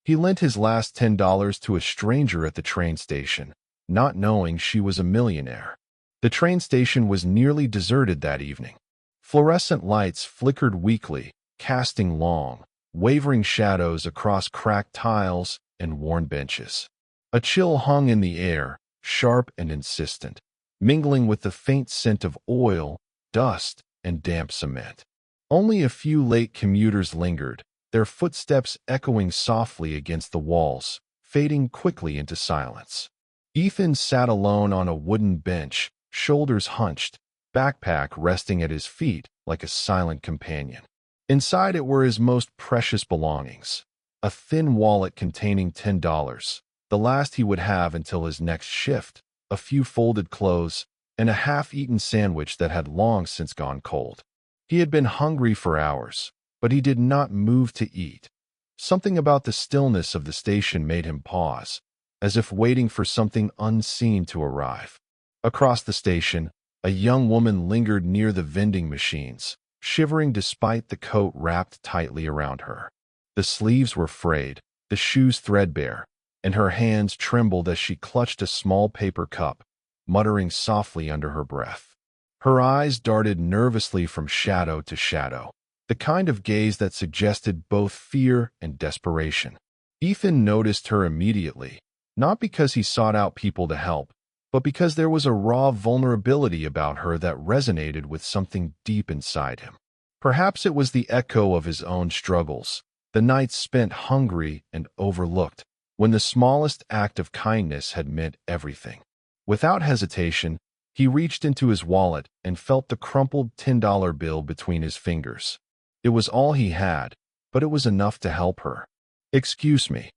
He lent his last $10 to a stranger at the train station, not knowing she was a millionaire. The train station was nearly deserted that evening. Fluorescent lights flickered weakly, casting long, wavering shadows across cracked tiles and worn benches. A chill hung in the air, sharp and insistent, mingling with the faint scent of oil, dust, and damp cement. Only a few late commuters lingered, their footsteps echoing softly against the walls, fading quickly into silence. Ethan sat alone on a wooden bench, shoulders hunched, backpack resting at his feet like a silent companion. Inside it were his most precious belongings: a thin wallet containing $10, the last he would have until his next shift, a few folded clothes, and a half-eaten sandwich that had long since gone cold. He had been hungry for hours, but he did not move to eat. Something about the stillness of the station made him pause, as if waiting for something unseen to arrive. Across the station, a young woman lingered near the vending machines, shivering despite the coat wrapped tightly around her. The sleeves were frayed, the shoes threadbare, and her hands trembled as she clutched a small paper cup, muttering softly under her breath. Her eyes darted nervously from shadow to shadow, the kind of gaze that suggested both fear and desperation. Ethan noticed her immediately, not because he sought out people to help, but because there was a raw vulnerability about her that resonated with something deep inside him. Perhaps it was the echo of his own struggles, the nights spent hungry and overlooked, when the smallest act of kindness had meant everything. Without hesitation, he reached into his wallet and felt the crumpled $10 bill between his fingers. It was all he had, but it was enough to help her. "Excuse me,"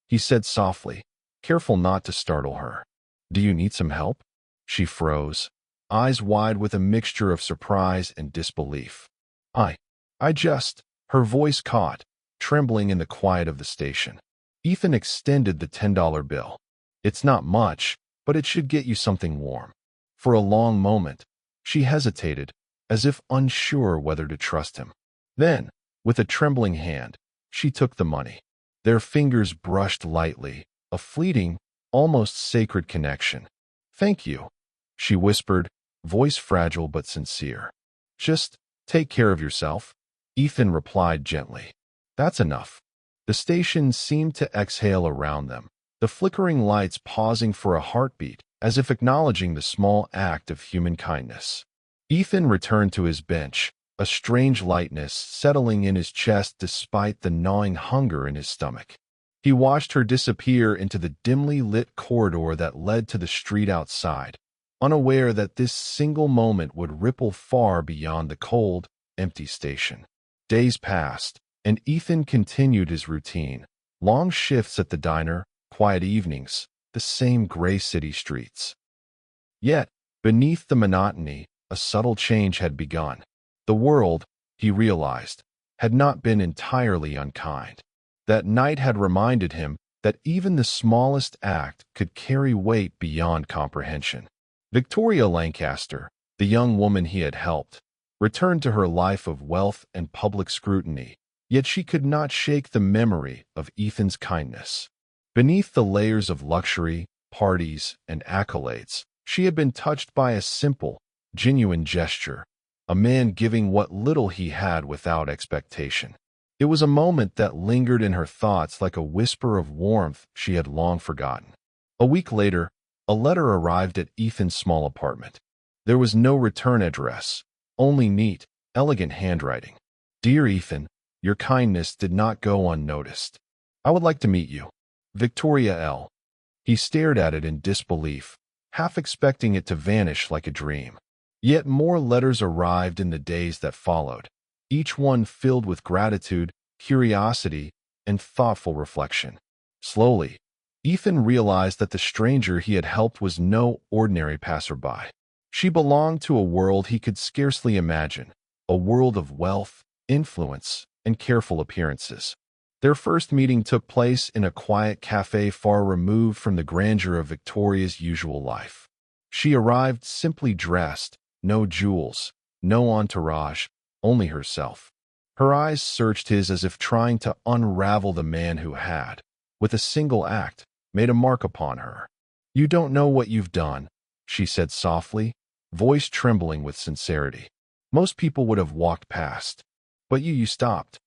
he said softly, careful not to startle her. "Do you need some help?" She froze, eyes wide with a mixture of surprise and disbelief. I just," her voice caught, trembling in the quiet of the station. Ethan extended the $10 bill. "It's not much, but it should get you something warm." For a long moment, she hesitated, as if unsure whether to trust him. Then, with a trembling hand, she took the money. Their fingers brushed lightly, a fleeting, almost sacred connection. "Thank you," she whispered, voice fragile but sincere. "Just take care of yourself," Ethan replied gently. "That's enough." The station seemed to exhale around them, the flickering lights pausing for a heartbeat, as if acknowledging the small act of human kindness. Ethan returned to his bench, a strange lightness settling in his chest despite the gnawing hunger in his stomach. He watched her disappear into the dimly lit corridor that led to the street outside, unaware that this single moment would ripple far beyond the cold, empty station. Days passed, and Ethan continued his routine: long shifts at the diner, quiet evenings, the same gray city streets. Yet, beneath the monotony, a subtle change had begun. The world, he realized, had not been entirely unkind. That night had reminded him that even the smallest act could carry weight beyond comprehension. Victoria Lancaster, the young woman he had helped, returned to her life of wealth and public scrutiny, yet she could not shake the memory of Ethan's kindness. Beneath the layers of luxury, parties, and accolades, she had been touched by a simple, genuine gesture, a man giving what little he had without expectation. It was a moment that lingered in her thoughts like a whisper of warmth she had long forgotten. A week later, a letter arrived at Ethan's small apartment. There was no return address, only neat, elegant handwriting. "Dear Ethan, your kindness did not go unnoticed. I would like to meet you. Victoria L." He stared at it in disbelief, half expecting it to vanish like a dream. Yet more letters arrived in the days that followed, each one filled with gratitude, curiosity, and thoughtful reflection. Slowly, Ethan realized that the stranger he had helped was no ordinary passerby. She belonged to a world he could scarcely imagine, a world of wealth, influence, and careful appearances. Their first meeting took place in a quiet cafe far removed from the grandeur of Victoria's usual life. She arrived simply dressed, no jewels, no entourage, only herself. Her eyes searched his as if trying to unravel the man who had, with a single act, made a mark upon her. "You don't know what you've done," she said softly, voice trembling with sincerity. "Most people would have walked past. But you stopped."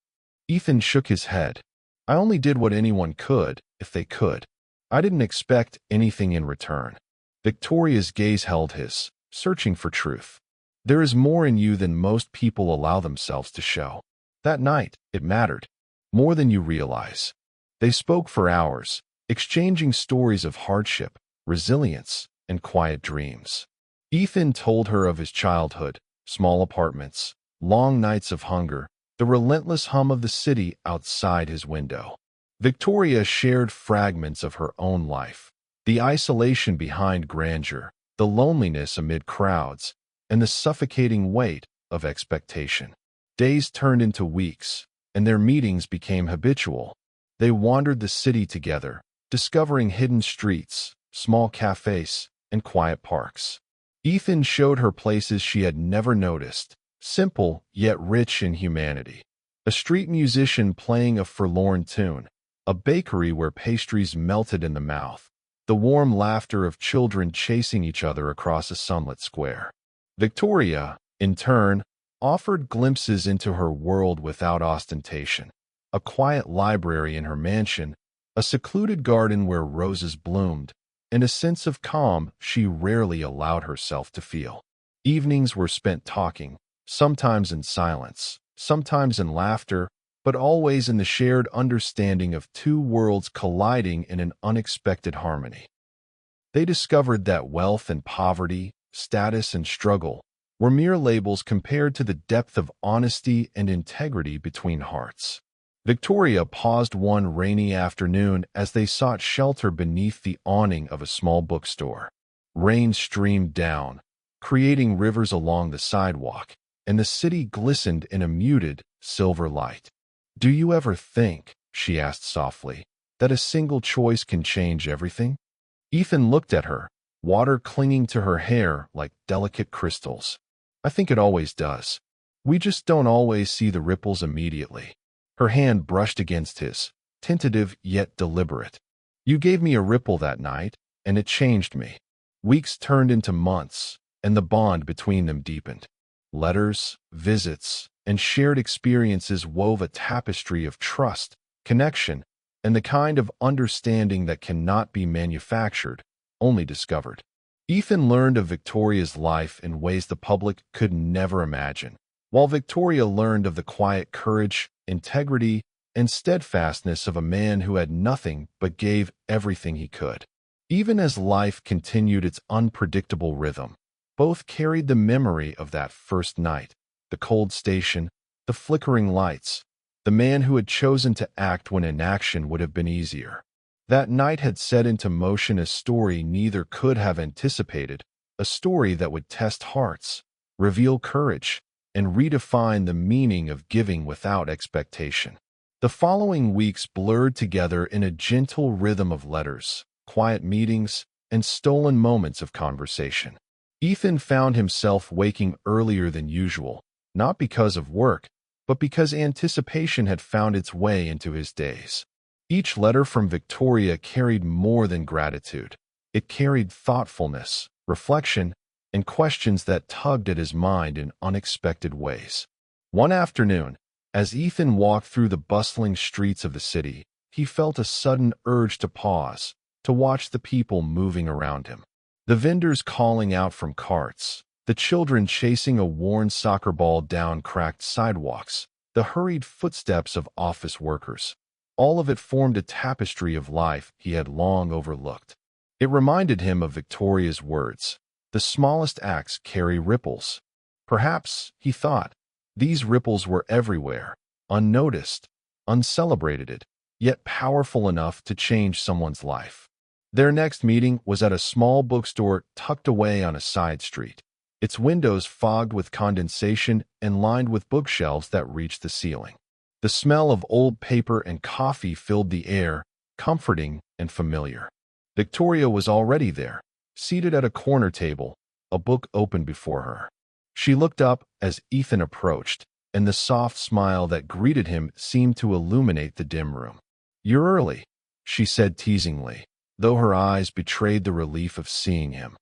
Ethan shook his head. "I only did what anyone could, if they could. I didn't expect anything in return." Victoria's gaze held his, searching for truth. "There is more in you than most people allow themselves to show. That night, it mattered. More than you realize." They spoke for hours, exchanging stories of hardship, resilience, and quiet dreams. Ethan told her of his childhood, small apartments, long nights of hunger, the relentless hum of the city outside his window. Victoria shared fragments of her own life, the isolation behind grandeur, the loneliness amid crowds, and the suffocating weight of expectation. Days turned into weeks, and their meetings became habitual. They wandered the city together, discovering hidden streets, small cafes, and quiet parks. Ethan showed her places she had never noticed, simple yet rich in humanity. A street musician playing a forlorn tune, a bakery where pastries melted in the mouth, the warm laughter of children chasing each other across a sunlit square. Victoria, in turn, offered glimpses into her world without ostentation. A quiet library in her mansion, a secluded garden where roses bloomed, and a sense of calm she rarely allowed herself to feel. Evenings were spent talking, sometimes in silence, sometimes in laughter, but always in the shared understanding of two worlds colliding in an unexpected harmony. They discovered that wealth and poverty, status and struggle, were mere labels compared to the depth of honesty and integrity between hearts. Victoria paused one rainy afternoon as they sought shelter beneath the awning of a small bookstore. Rain streamed down, creating rivers along the sidewalk, and the city glistened in a muted, silver light. "Do you ever think," she asked softly, "that a single choice can change everything?" Ethan looked at her, water clinging to her hair like delicate crystals. "I think it always does. We just don't always see the ripples immediately." Her hand brushed against his, tentative yet deliberate. "You gave me a ripple that night, and it changed me." Weeks turned into months, and the bond between them deepened. Letters, visits, and shared experiences wove a tapestry of trust, connection, and the kind of understanding that cannot be manufactured, only discovered. Ethan learned of Victoria's life in ways the public could never imagine, while Victoria learned of the quiet courage, integrity, and steadfastness of a man who had nothing but gave everything he could. Even as life continued its unpredictable rhythm, both carried the memory of that first night, the cold station, the flickering lights, the man who had chosen to act when inaction would have been easier. That night had set into motion a story neither could have anticipated, a story that would test hearts, reveal courage, and redefine the meaning of giving without expectation. The following weeks blurred together in a gentle rhythm of letters, quiet meetings, and stolen moments of conversation. Ethan found himself waking earlier than usual, not because of work, but because anticipation had found its way into his days. Each letter from Victoria carried more than gratitude. It carried thoughtfulness, reflection, and questions that tugged at his mind in unexpected ways. One afternoon, as Ethan walked through the bustling streets of the city, he felt a sudden urge to pause, to watch the people moving around him. The vendors calling out from carts, the children chasing a worn soccer ball down cracked sidewalks, the hurried footsteps of office workers. All of it formed a tapestry of life he had long overlooked. It reminded him of Victoria's words, "The smallest acts carry ripples." Perhaps, he thought, these ripples were everywhere, unnoticed, uncelebrated, yet powerful enough to change someone's life. Their next meeting was at a small bookstore tucked away on a side street, its windows fogged with condensation and lined with bookshelves that reached the ceiling. The smell of old paper and coffee filled the air, comforting and familiar. Victoria was already there, seated at a corner table, a book open before her. She looked up as Ethan approached, and the soft smile that greeted him seemed to illuminate the dim room. "You're early." she said teasingly, though her eyes betrayed the relief of seeing him.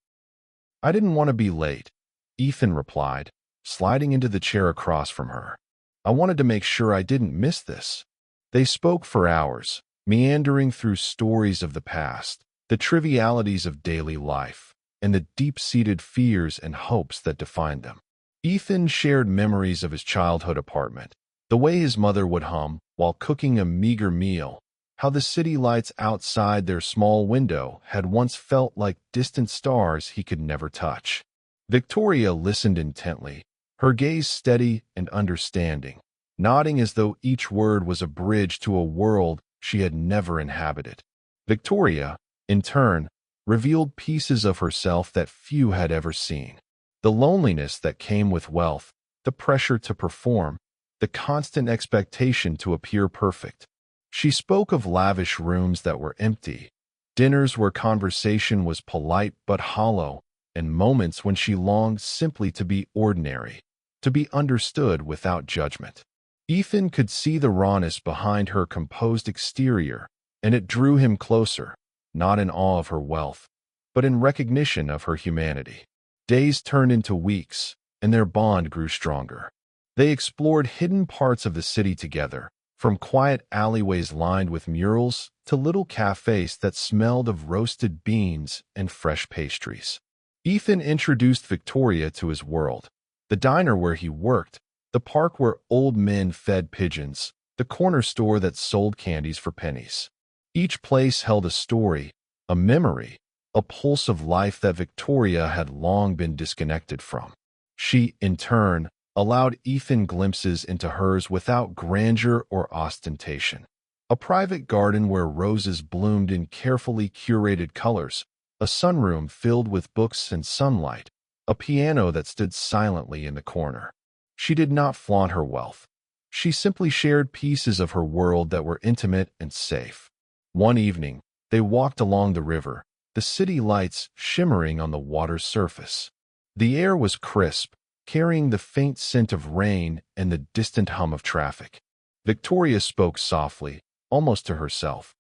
I didn't want to be late, Ethan replied, sliding into the chair across from her. I wanted to make sure I didn't miss this. They spoke for hours, meandering through stories of the past, the trivialities of daily life, and the deep-seated fears and hopes that defined them. Ethan shared memories of his childhood apartment, the way his mother would hum while cooking a meager meal, how the city lights outside their small window had once felt like distant stars he could never touch. Victoria listened intently, her gaze steady and understanding, nodding as though each word was a bridge to a world she had never inhabited. Victoria, in turn, revealed pieces of herself that few had ever seen. The loneliness that came with wealth, the pressure to perform, the constant expectation to appear perfect. She spoke of lavish rooms that were empty, dinners where conversation was polite but hollow, and moments when she longed simply to be ordinary, to be understood without judgment. Ethan could see the rawness behind her composed exterior, and it drew him closer, not in awe of her wealth, but in recognition of her humanity. Days turned into weeks, and their bond grew stronger. They explored hidden parts of the city together, from quiet alleyways lined with murals to little cafes that smelled of roasted beans and fresh pastries. Ethan introduced Victoria to his world, the diner where he worked, the park where old men fed pigeons, the corner store that sold candies for pennies. Each place held a story, a memory, a pulse of life that Victoria had long been disconnected from. She, in turn, allowed Ethan glimpses into hers without grandeur or ostentation. A private garden where roses bloomed in carefully curated colors, a sunroom filled with books and sunlight, a piano that stood silently in the corner. She did not flaunt her wealth. She simply shared pieces of her world that were intimate and safe. One evening, they walked along the river, the city lights shimmering on the water's surface. The air was crisp, carrying the faint scent of rain and the distant hum of traffic. Victoria spoke softly, almost to herself.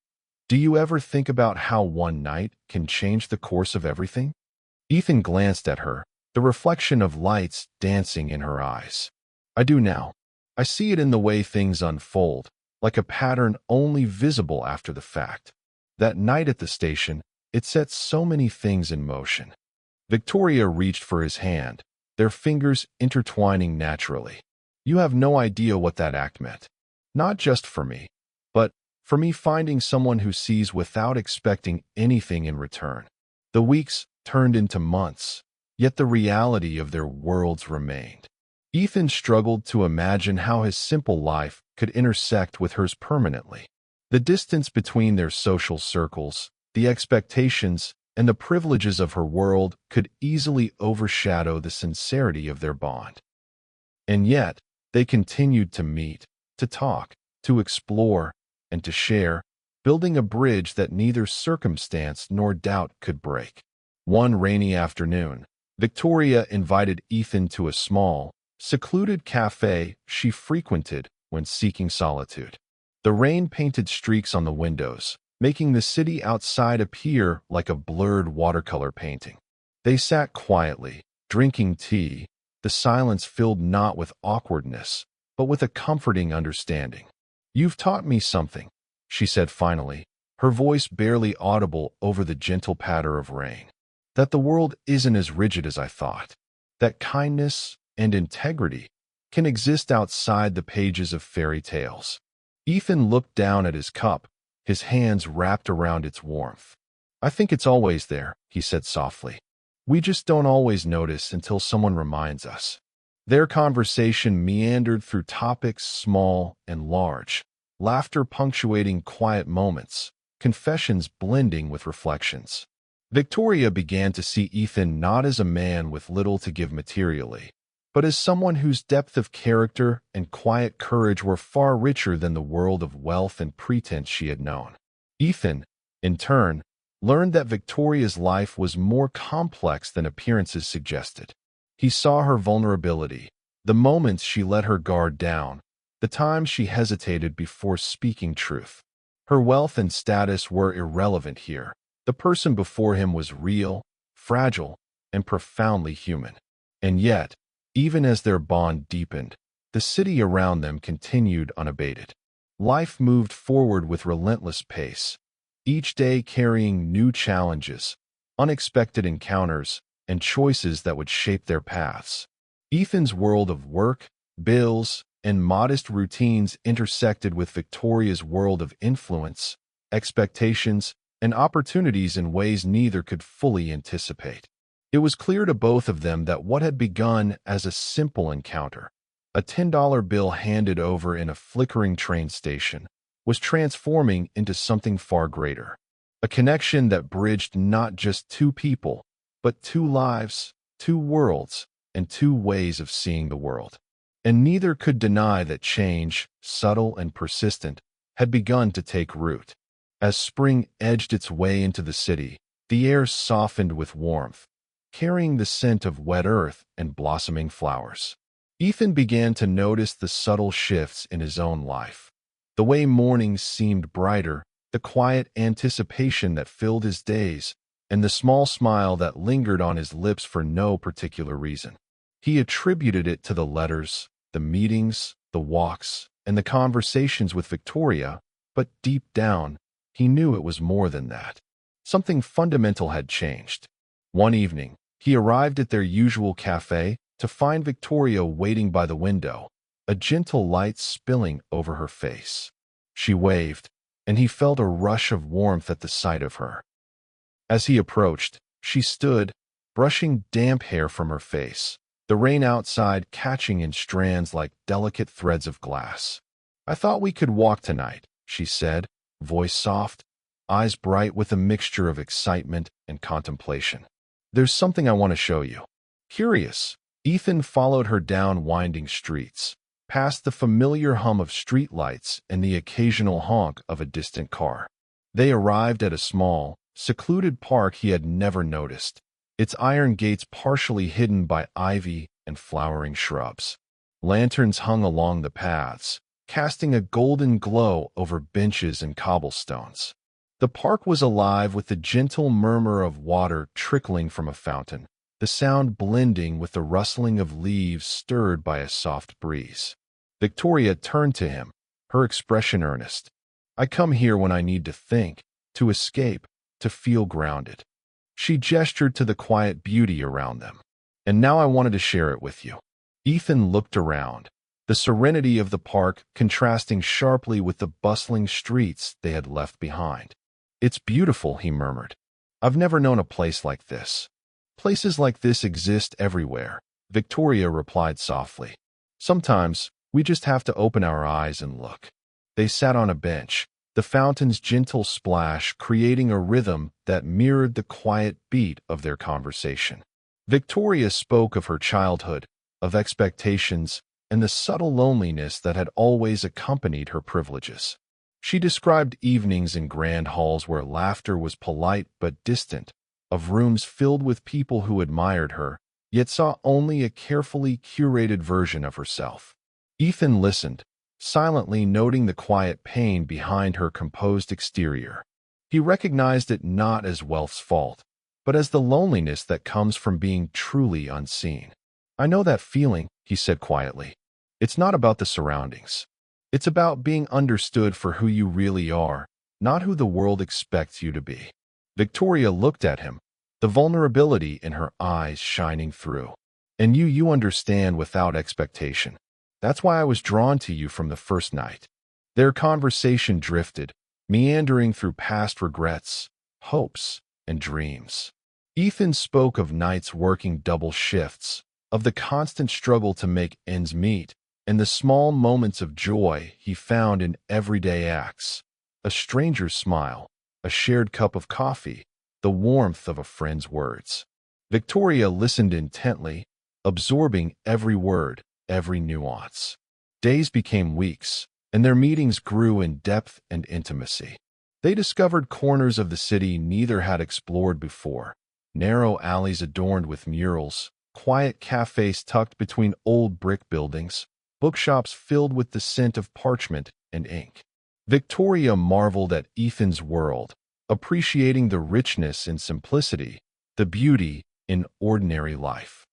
Do you ever think about how one night can change the course of everything? Ethan glanced at her, the reflection of lights dancing in her eyes. I do now. I see it in the way things unfold, like a pattern only visible after the fact. That night at the station, it set so many things in motion. Victoria reached for his hand, their fingers intertwining naturally. You have no idea what that act meant. Not just for me, but for me finding someone who sees without expecting anything in return. The weeks turned into months, yet the reality of their worlds remained. Ethan struggled to imagine how his simple life could intersect with hers permanently. The distance between their social circles, the expectations, and the privileges of her world could easily overshadow the sincerity of their bond. And yet, they continued to meet, to talk, to explore, and to share, building a bridge that neither circumstance nor doubt could break. One rainy afternoon, Victoria invited Ethan to a small, secluded cafe she frequented when seeking solitude. The rain painted streaks on the windows, making the city outside appear like a blurred watercolor painting. They sat quietly, drinking tea, the silence filled not with awkwardness, but with a comforting understanding. You've taught me something, she said finally, her voice barely audible over the gentle patter of rain. That the world isn't as rigid as I thought. That kindness and integrity can exist outside the pages of fairy tales. Ethan looked down at his cup, his hands wrapped around its warmth. I think it's always there, he said softly. We just don't always notice until someone reminds us. Their conversation meandered through topics small and large, laughter punctuating quiet moments, confessions blending with reflections. Victoria began to see Ethan not as a man with little to give materially, but as someone whose depth of character and quiet courage were far richer than the world of wealth and pretense she had known. Ethan, in turn, learned that Victoria's life was more complex than appearances suggested. He saw her vulnerability, the moments she let her guard down, the times she hesitated before speaking truth. Her wealth and status were irrelevant here. The person before him was real, fragile, and profoundly human. And yet, even as their bond deepened, the city around them continued unabated. Life moved forward with relentless pace, each day carrying new challenges, unexpected encounters, and choices that would shape their paths. Ethan's world of work, bills, and modest routines intersected with Victoria's world of influence, expectations, and opportunities in ways neither could fully anticipate. It was clear to both of them that what had begun as a simple encounter, a $10 bill handed over in a flickering train station, was transforming into something far greater. A connection that bridged not just two people, but two lives, two worlds, and two ways of seeing the world. And neither could deny that change, subtle and persistent, had begun to take root. As spring edged its way into the city, the air softened with warmth, carrying the scent of wet earth and blossoming flowers. Ethan began to notice the subtle shifts in his own life. The way mornings seemed brighter, the quiet anticipation that filled his days, and the small smile that lingered on his lips for no particular reason. He attributed it to the letters, the meetings, the walks, and the conversations with Victoria, but deep down, he knew it was more than that. Something fundamental had changed. One evening, he arrived at their usual cafe to find Victoria waiting by the window, a gentle light spilling over her face. She waved, and he felt a rush of warmth at the sight of her. As he approached, she stood, brushing damp hair from her face, the rain outside catching in strands like delicate threads of glass. "I thought we could walk tonight," she said, voice soft, eyes bright with a mixture of excitement and contemplation. "There's something I want to show you." Curious, Ethan followed her down winding streets, past the familiar hum of streetlights and the occasional honk of a distant car. They arrived at a small, secluded park he had never noticed, its iron gates partially hidden by ivy and flowering shrubs. Lanterns hung along the paths, casting a golden glow over benches and cobblestones. The park was alive with the gentle murmur of water trickling from a fountain, the sound blending with the rustling of leaves stirred by a soft breeze. Victoria turned to him, her expression earnest. "I come here when I need to think, to escape, to feel grounded." She gestured to the quiet beauty around them. "And now I wanted to share it with you." Ethan looked around, the serenity of the park contrasting sharply with the bustling streets they had left behind. "It's beautiful," he murmured. "I've never known a place like this." "Places like this exist everywhere," Victoria replied softly. "Sometimes, we just have to open our eyes and look." They sat on a bench, the fountain's gentle splash creating a rhythm that mirrored the quiet beat of their conversation. Victoria spoke of her childhood, of expectations, and the subtle loneliness that had always accompanied her privileges. She described evenings in grand halls where laughter was polite but distant, of rooms filled with people who admired her, yet saw only a carefully curated version of herself. Ethan listened, silently noting the quiet pain behind her composed exterior. He recognized it not as wealth's fault, but as the loneliness that comes from being truly unseen. "I know that feeling," he said quietly. "It's not about the surroundings. It's about being understood for who you really are, not who the world expects you to be." Victoria looked at him, the vulnerability in her eyes shining through. "And you understand without expectation. That's why I was drawn to you from the first night." Their conversation drifted, meandering through past regrets, hopes, and dreams. Ethan spoke of nights working double shifts, of the constant struggle to make ends meet, and the small moments of joy he found in everyday acts. A stranger's smile, a shared cup of coffee, the warmth of a friend's words. Victoria listened intently, absorbing every word, every nuance. Days became weeks, and their meetings grew in depth and intimacy. They discovered corners of the city neither had explored before, narrow alleys adorned with murals, quiet cafes tucked between old brick buildings, bookshops filled with the scent of parchment and ink. Victoria marveled at Ethan's world, appreciating the richness in simplicity, the beauty in ordinary life.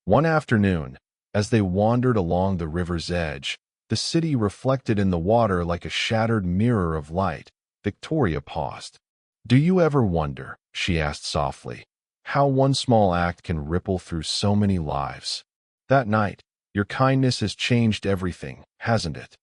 One afternoon, as they wandered along the river's edge, the city reflected in the water like a shattered mirror of light. Victoria paused. "Do you ever wonder," she asked softly, "how one small act can ripple through so many lives? That night, your kindness has changed everything, hasn't it?"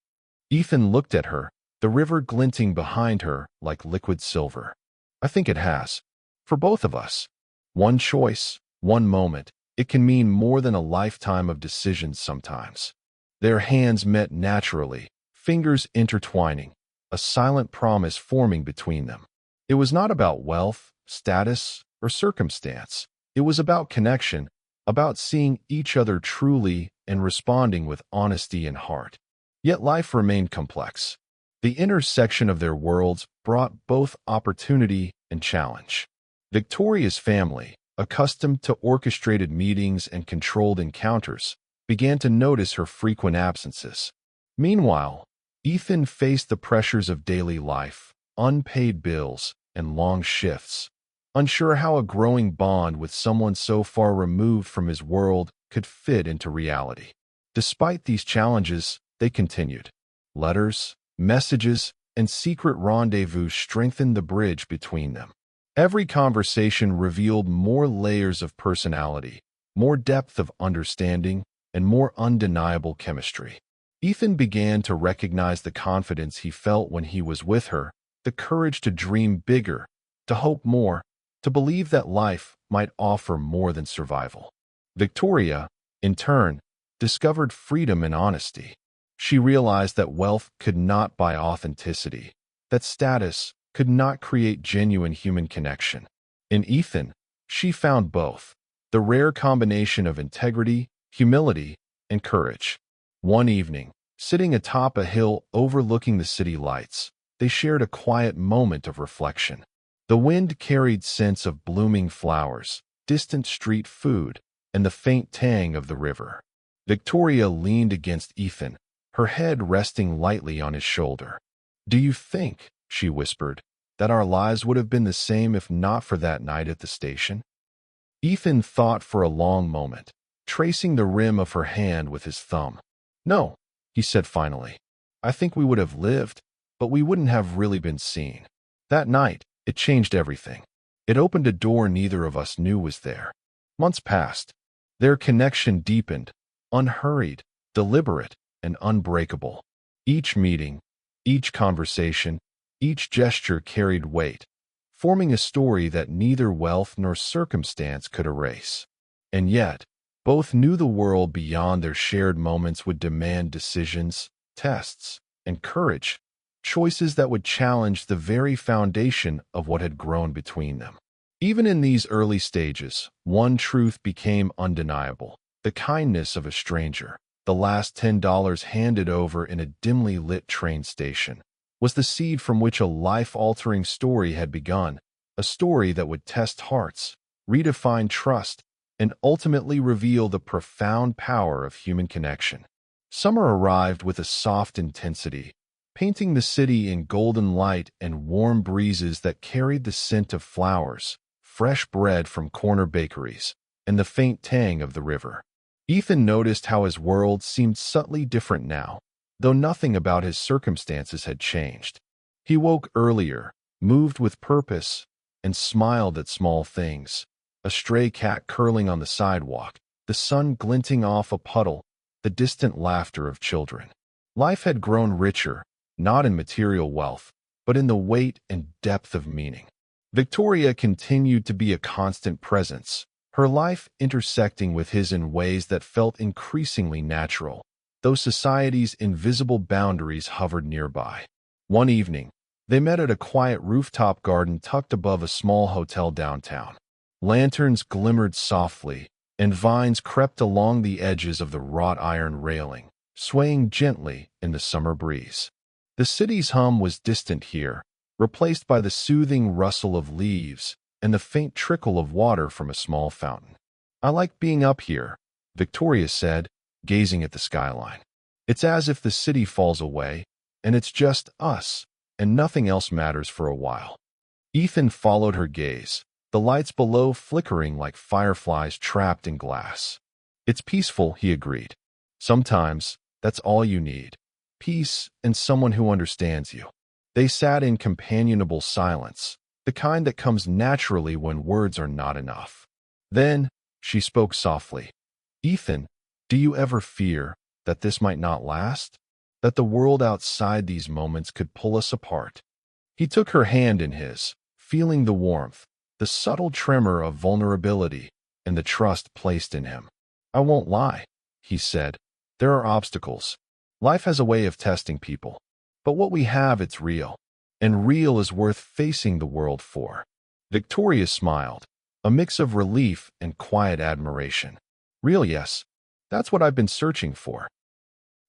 Ethan looked at her, the river glinting behind her like liquid silver. "I think it has. For both of us. One choice, one moment, it can mean more than a lifetime of decisions sometimes." Their hands met naturally, fingers intertwining, a silent promise forming between them. It was not about wealth, status, or circumstance. It was about connection, about seeing each other truly and responding with honesty and heart. Yet life remained complex. The intersection of their worlds brought both opportunity and challenge. Victoria's family, accustomed to orchestrated meetings and controlled encounters, began to notice her frequent absences. Meanwhile, Ethan faced the pressures of daily life, unpaid bills, and long shifts, unsure how a growing bond with someone so far removed from his world could fit into reality. Despite these challenges, they continued. Letters, messages, and secret rendezvous strengthened the bridge between them. Every conversation revealed more layers of personality, more depth of understanding, and more undeniable chemistry. Ethan began to recognize the confidence he felt when he was with her, the courage to dream bigger, to hope more, to believe that life might offer more than survival. Victoria, in turn, discovered freedom in honesty. She realized that wealth could not buy authenticity, that status could not create genuine human connection. In Ethan, she found both, the rare combination of integrity, humility, and courage. One evening, sitting atop a hill overlooking the city lights, they shared a quiet moment of reflection. The wind carried scents of blooming flowers, distant street food, and the faint tang of the river. Victoria leaned against Ethan, her head resting lightly on his shoulder. "Do you think," she whispered, "that our lives would have been the same if not for that night at the station?" Ethan thought for a long moment, tracing the rim of her hand with his thumb. "No," he said finally. "I think we would have lived, but we wouldn't have really been seen. That night, it changed everything. It opened a door neither of us knew was there." Months passed. Their connection deepened, unhurried, deliberate, and unbreakable. Each meeting, each conversation, each gesture carried weight, forming a story that neither wealth nor circumstance could erase. And yet, both knew the world beyond their shared moments would demand decisions, tests, and courage, choices that would challenge the very foundation of what had grown between them. Even in these early stages, one truth became undeniable: the kindness of a stranger. The last $10 handed over in a dimly lit train station was the seed from which a life-altering story had begun, a story that would test hearts, redefine trust, and ultimately reveal the profound power of human connection. Summer arrived with a soft intensity, painting the city in golden light and warm breezes that carried the scent of flowers, fresh bread from corner bakeries, and the faint tang of the river. Ethan noticed how his world seemed subtly different now, though nothing about his circumstances had changed. He woke earlier, moved with purpose, and smiled at small things: a stray cat curling on the sidewalk, the sun glinting off a puddle, the distant laughter of children. Life had grown richer, not in material wealth, but in the weight and depth of meaning. Victoria continued to be a constant presence, her life intersecting with his in ways that felt increasingly natural, though society's invisible boundaries hovered nearby. One evening, they met at a quiet rooftop garden tucked above a small hotel downtown. Lanterns glimmered softly, and vines crept along the edges of the wrought iron railing, swaying gently in the summer breeze. The city's hum was distant here, replaced by the soothing rustle of leaves and the faint trickle of water from a small fountain. "I like being up here," Victoria said, gazing at the skyline. "It's as if the city falls away, and it's just us, and nothing else matters for a while. Ethan followed her gaze, the lights below flickering like fireflies trapped in glass. It's peaceful, he agreed. Sometimes, that's all you need. Peace and someone who understands you. They sat in companionable silence, the kind that comes naturally when words are not enough. Then, she spoke softly. Ethan, do you ever fear that this might not last? That the world outside these moments could pull us apart? He took her hand in his, feeling the warmth, the subtle tremor of vulnerability, and the trust placed in him. I won't lie, he said. There are obstacles. Life has a way of testing people. But what we have, it's real. And real is worth facing the world for. Victoria smiled, a mix of relief and quiet admiration. Real, yes. That's what I've been searching for.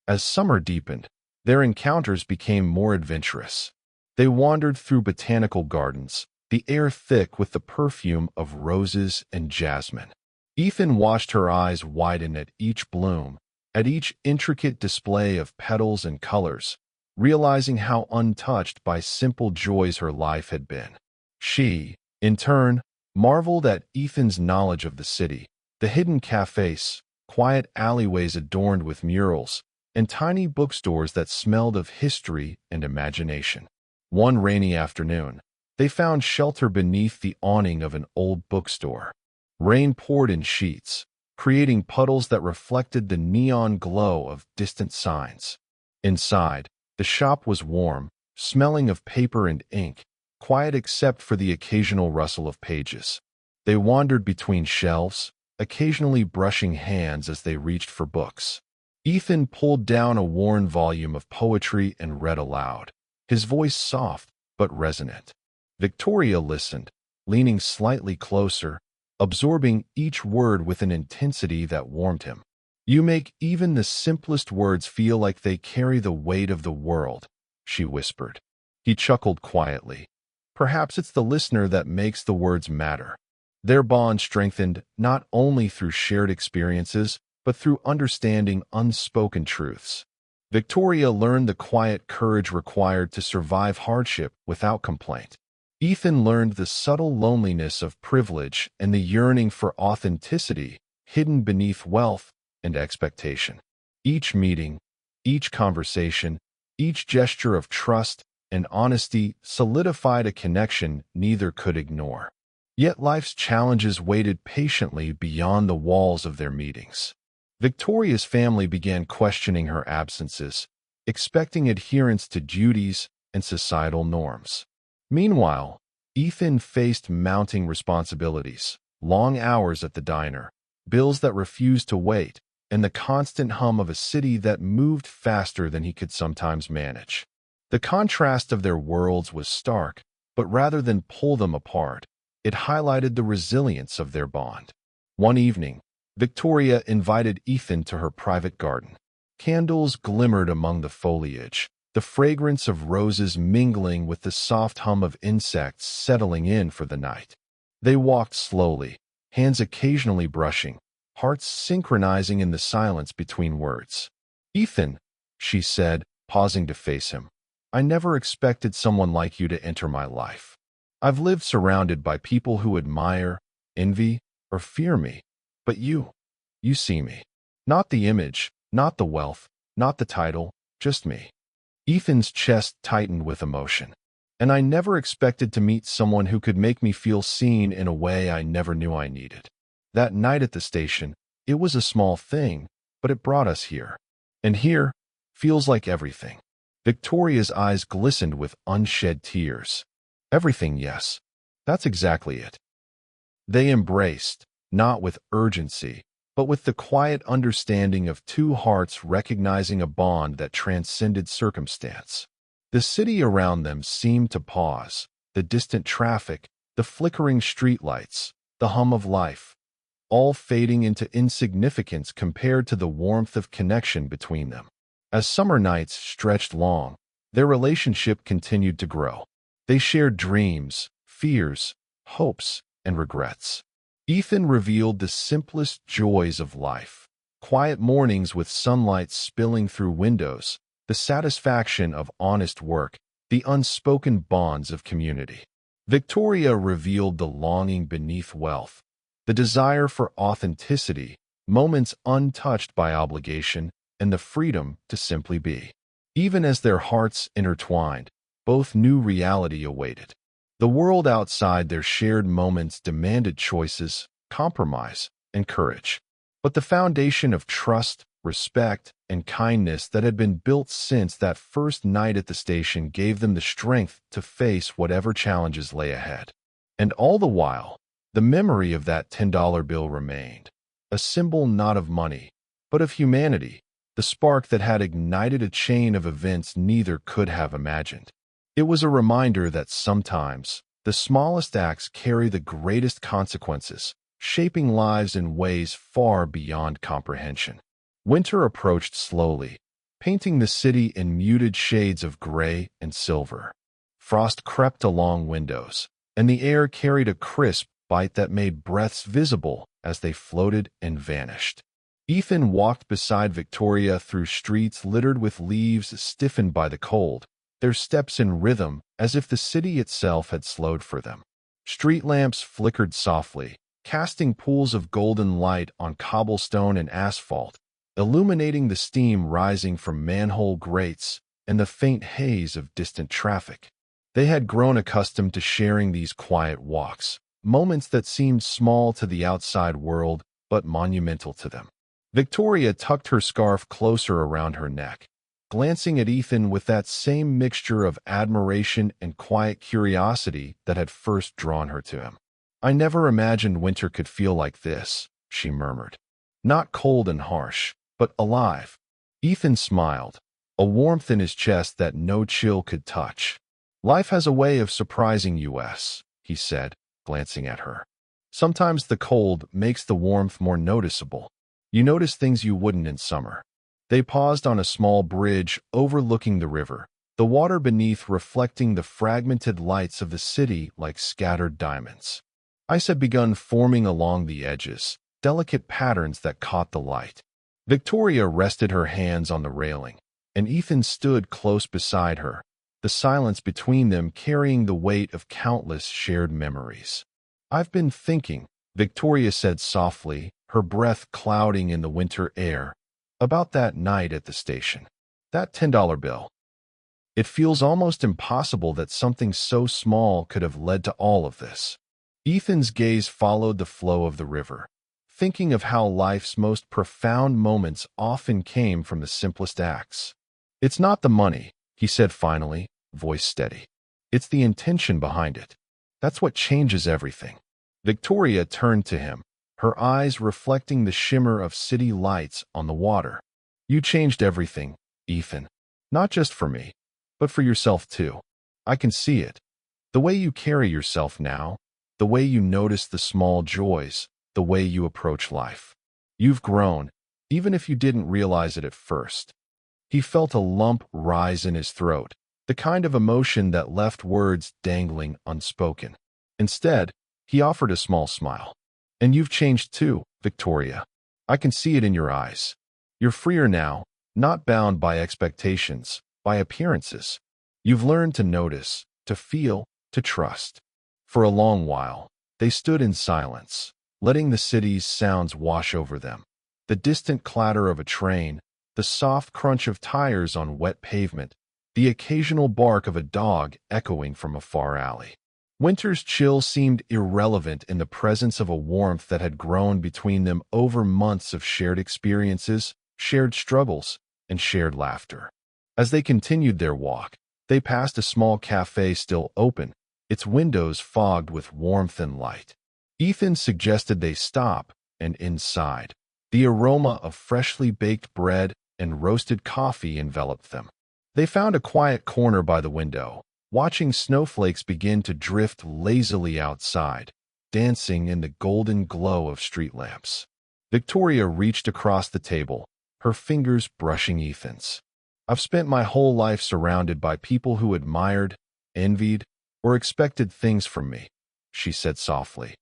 As summer deepened, their encounters became more adventurous. They wandered through botanical gardens, the air thick with the perfume of roses and jasmine. Ethan watched her eyes widen at each bloom, at each intricate display of petals and colors, realizing how untouched by simple joys her life had been. She, in turn, marveled at Ethan's knowledge of the city, the hidden cafes, quiet alleyways adorned with murals, and tiny bookstores that smelled of history and imagination. One rainy afternoon, they found shelter beneath the awning of an old bookstore. Rain poured in sheets, creating puddles that reflected the neon glow of distant signs. Inside, the shop was warm, smelling of paper and ink, quiet except for the occasional rustle of pages. They wandered between shelves, occasionally brushing hands as they reached for books. Ethan pulled down a worn volume of poetry and read aloud, his voice soft but resonant. Victoria listened, leaning slightly closer, absorbing each word with an intensity that warmed him. You make even the simplest words feel like they carry the weight of the world, she whispered. He chuckled quietly. Perhaps it's the listener that makes the words matter. Their bond strengthened not only through shared experiences, but through understanding unspoken truths. Victoria learned the quiet courage required to survive hardship without complaint. Ethan learned the subtle loneliness of privilege and the yearning for authenticity hidden beneath wealth and expectation. Each meeting, each conversation, each gesture of trust and honesty solidified a connection neither could ignore. Yet life's challenges waited patiently beyond the walls of their meetings. Victoria's family began questioning her absences, expecting adherence to duties and societal norms. Meanwhile, Ethan faced mounting responsibilities, long hours at the diner, bills that refused to wait, and the constant hum of a city that moved faster than he could sometimes manage. The contrast of their worlds was stark, but rather than pull them apart, it highlighted the resilience of their bond. One evening, Victoria invited Ethan to her private garden. Candles glimmered among the foliage, the fragrance of roses mingling with the soft hum of insects settling in for the night. They walked slowly, hands occasionally brushing, hearts synchronizing in the silence between words. Ethan, she said, pausing to face him, I never expected someone like you to enter my life. I've lived surrounded by people who admire, envy, or fear me. But you see me. Not the image, not the wealth, not the title, just me. Ethan's chest tightened with emotion. And I never expected to meet someone who could make me feel seen in a way I never knew I needed. That night at the station, it was a small thing, but it brought us here. And here feels like everything. Victoria's eyes glistened with unshed tears. Everything, yes. That's exactly it. They embraced, not with urgency, but with the quiet understanding of two hearts recognizing a bond that transcended circumstance. The city around them seemed to pause, the distant traffic, the flickering streetlights, the hum of life, all fading into insignificance compared to the warmth of connection between them. As summer nights stretched long, their relationship continued to grow. They shared dreams, fears, hopes, and regrets. Ethan revealed the simplest joys of life. Quiet mornings with sunlight spilling through windows, the satisfaction of honest work, the unspoken bonds of community. Victoria revealed the longing beneath wealth, the desire for authenticity, moments untouched by obligation, and the freedom to simply be. Even as their hearts intertwined, both knew reality awaited. The world outside their shared moments demanded choices, compromise, and courage. But the foundation of trust, respect, and kindness that had been built since that first night at the station gave them the strength to face whatever challenges lay ahead. And all the while, the memory of that $10 bill remained, a symbol not of money, but of humanity, the spark that had ignited a chain of events neither could have imagined. It was a reminder that sometimes the smallest acts carry the greatest consequences, shaping lives in ways far beyond comprehension. Winter approached slowly, painting the city in muted shades of gray and silver. Frost crept along windows, and the air carried a crisp bite that made breaths visible as they floated and vanished. Ethan walked beside Victoria through streets littered with leaves stiffened by the cold, their steps in rhythm as if the city itself had slowed for them. Street lamps flickered softly, casting pools of golden light on cobblestone and asphalt, illuminating the steam rising from manhole grates and the faint haze of distant traffic. They had grown accustomed to sharing these quiet walks, moments that seemed small to the outside world but monumental to them. Victoria tucked her scarf closer around her neck, glancing at Ethan with that same mixture of admiration and quiet curiosity that had first drawn her to him. "I never imagined winter could feel like this," she murmured. "Not cold and harsh, but alive." Ethan smiled, a warmth in his chest that no chill could touch. "Life has a way of surprising us," he said, glancing at her. "Sometimes the cold makes the warmth more noticeable. You notice things you wouldn't in summer." They paused on a small bridge overlooking the river, the water beneath reflecting the fragmented lights of the city like scattered diamonds. Ice had begun forming along the edges, delicate patterns that caught the light. Victoria rested her hands on the railing, and Ethan stood close beside her, the silence between them carrying the weight of countless shared memories. "I've been thinking," Victoria said softly, her breath clouding in the winter air, "about that night at the station. That $10 bill. It feels almost impossible that something so small could have led to all of this." Ethan's gaze followed the flow of the river, thinking of how life's most profound moments often came from the simplest acts. "It's not the money," he said finally, voice steady. "It's the intention behind it. That's what changes everything." Victoria turned to him, her eyes reflecting the shimmer of city lights on the water. "You changed everything, Ethan. Not just for me, but for yourself too. I can see it. The way you carry yourself now, the way you notice the small joys, the way you approach life. You've grown, even if you didn't realize it at first." He felt a lump rise in his throat, the kind of emotion that left words dangling unspoken. Instead, he offered a small smile. "And you've changed too, Victoria. I can see it in your eyes. You're freer now, not bound by expectations, by appearances. You've learned to notice, to feel, to trust." For a long while, they stood in silence, letting the city's sounds wash over them. The distant clatter of a train, the soft crunch of tires on wet pavement, the occasional bark of a dog echoing from a far alley. Winter's chill seemed irrelevant in the presence of a warmth that had grown between them over months of shared experiences, shared struggles, and shared laughter. As they continued their walk, they passed a small cafe still open, its windows fogged with warmth and light. Ethan suggested they stop, and inside, the aroma of freshly baked bread and roasted coffee enveloped them. They found a quiet corner by the window, watching snowflakes begin to drift lazily outside, dancing in the golden glow of street lamps. Victoria reached across the table, her fingers brushing Ethan's. "I've spent my whole life surrounded by people who admired, envied, or expected things from me," she said softly.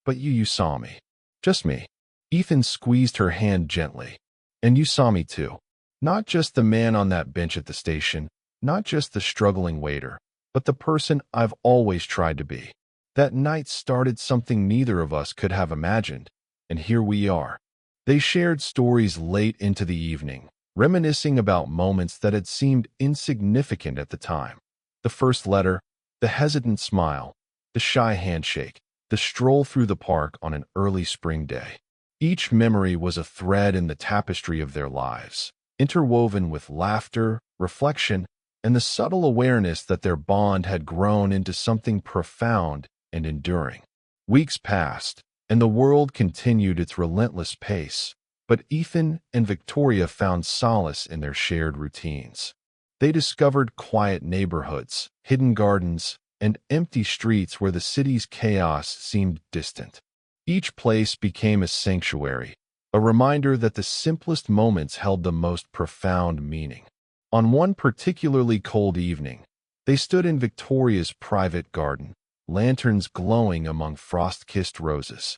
"But you saw me. Just me." Ethan squeezed her hand gently. "And you saw me too. Not just the man on that bench at the station, not just the struggling waiter, but the person I've always tried to be. That night started something neither of us could have imagined, and here we are. They shared stories late into the evening, reminiscing about moments that had seemed insignificant at the time. The first letter, the hesitant smile, the shy handshake, the stroll through the park on an early spring day. Each memory was a thread in the tapestry of their lives, interwoven with laughter, reflection, and the subtle awareness that their bond had grown into something profound and enduring. Weeks passed, and the world continued its relentless pace, but Ethan and Victoria found solace in their shared routines. They discovered quiet neighborhoods, hidden gardens, and empty streets where the city's chaos seemed distant. Each place became a sanctuary, a reminder that the simplest moments held the most profound meaning. On one particularly cold evening, they stood in Victoria's private garden, lanterns glowing among frost-kissed roses.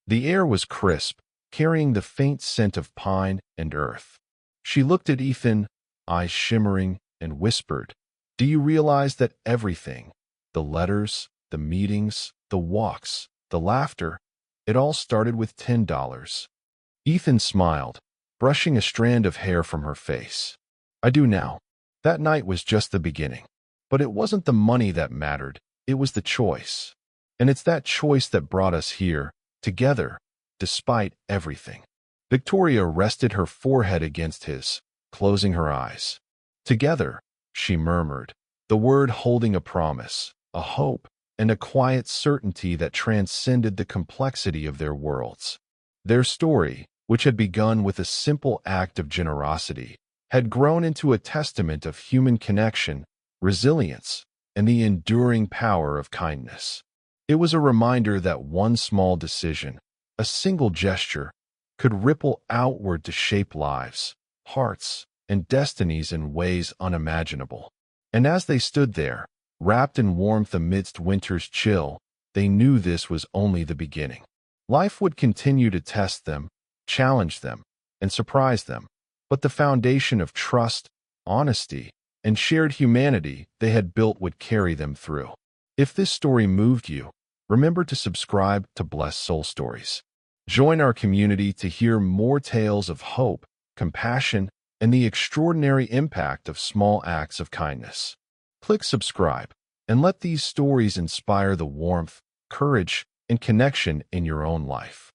The air was crisp, carrying the faint scent of pine and earth. She looked at Ethan, eyes shimmering, and whispered, "Do you realize that everything, the letters, the meetings, the walks, the laughter, it all started with $10. Ethan smiled, brushing a strand of hair from her face. "I do now. That night was just the beginning. But it wasn't the money that mattered, it was the choice. And it's that choice that brought us here, together, despite everything." Victoria rested her forehead against his, closing her eyes. "Together," she murmured, the word holding a promise, a hope, and a quiet certainty that transcended the complexity of their worlds. Their story, which had begun with a simple act of generosity, had grown into a testament of human connection, resilience, and the enduring power of kindness. It was a reminder that one small decision, a single gesture, could ripple outward to shape lives, hearts, and destinies in ways unimaginable. And as they stood there, wrapped in warmth amidst winter's chill, they knew this was only the beginning. Life would continue to test them, challenge them, and surprise them, but the foundation of trust, honesty, and shared humanity they had built would carry them through. If this story moved you, remember to subscribe to Blessed Soul Stories. Join our community to hear more tales of hope, compassion, and the extraordinary impact of small acts of kindness. Click subscribe, and let these stories inspire the warmth, courage, and connection in your own life.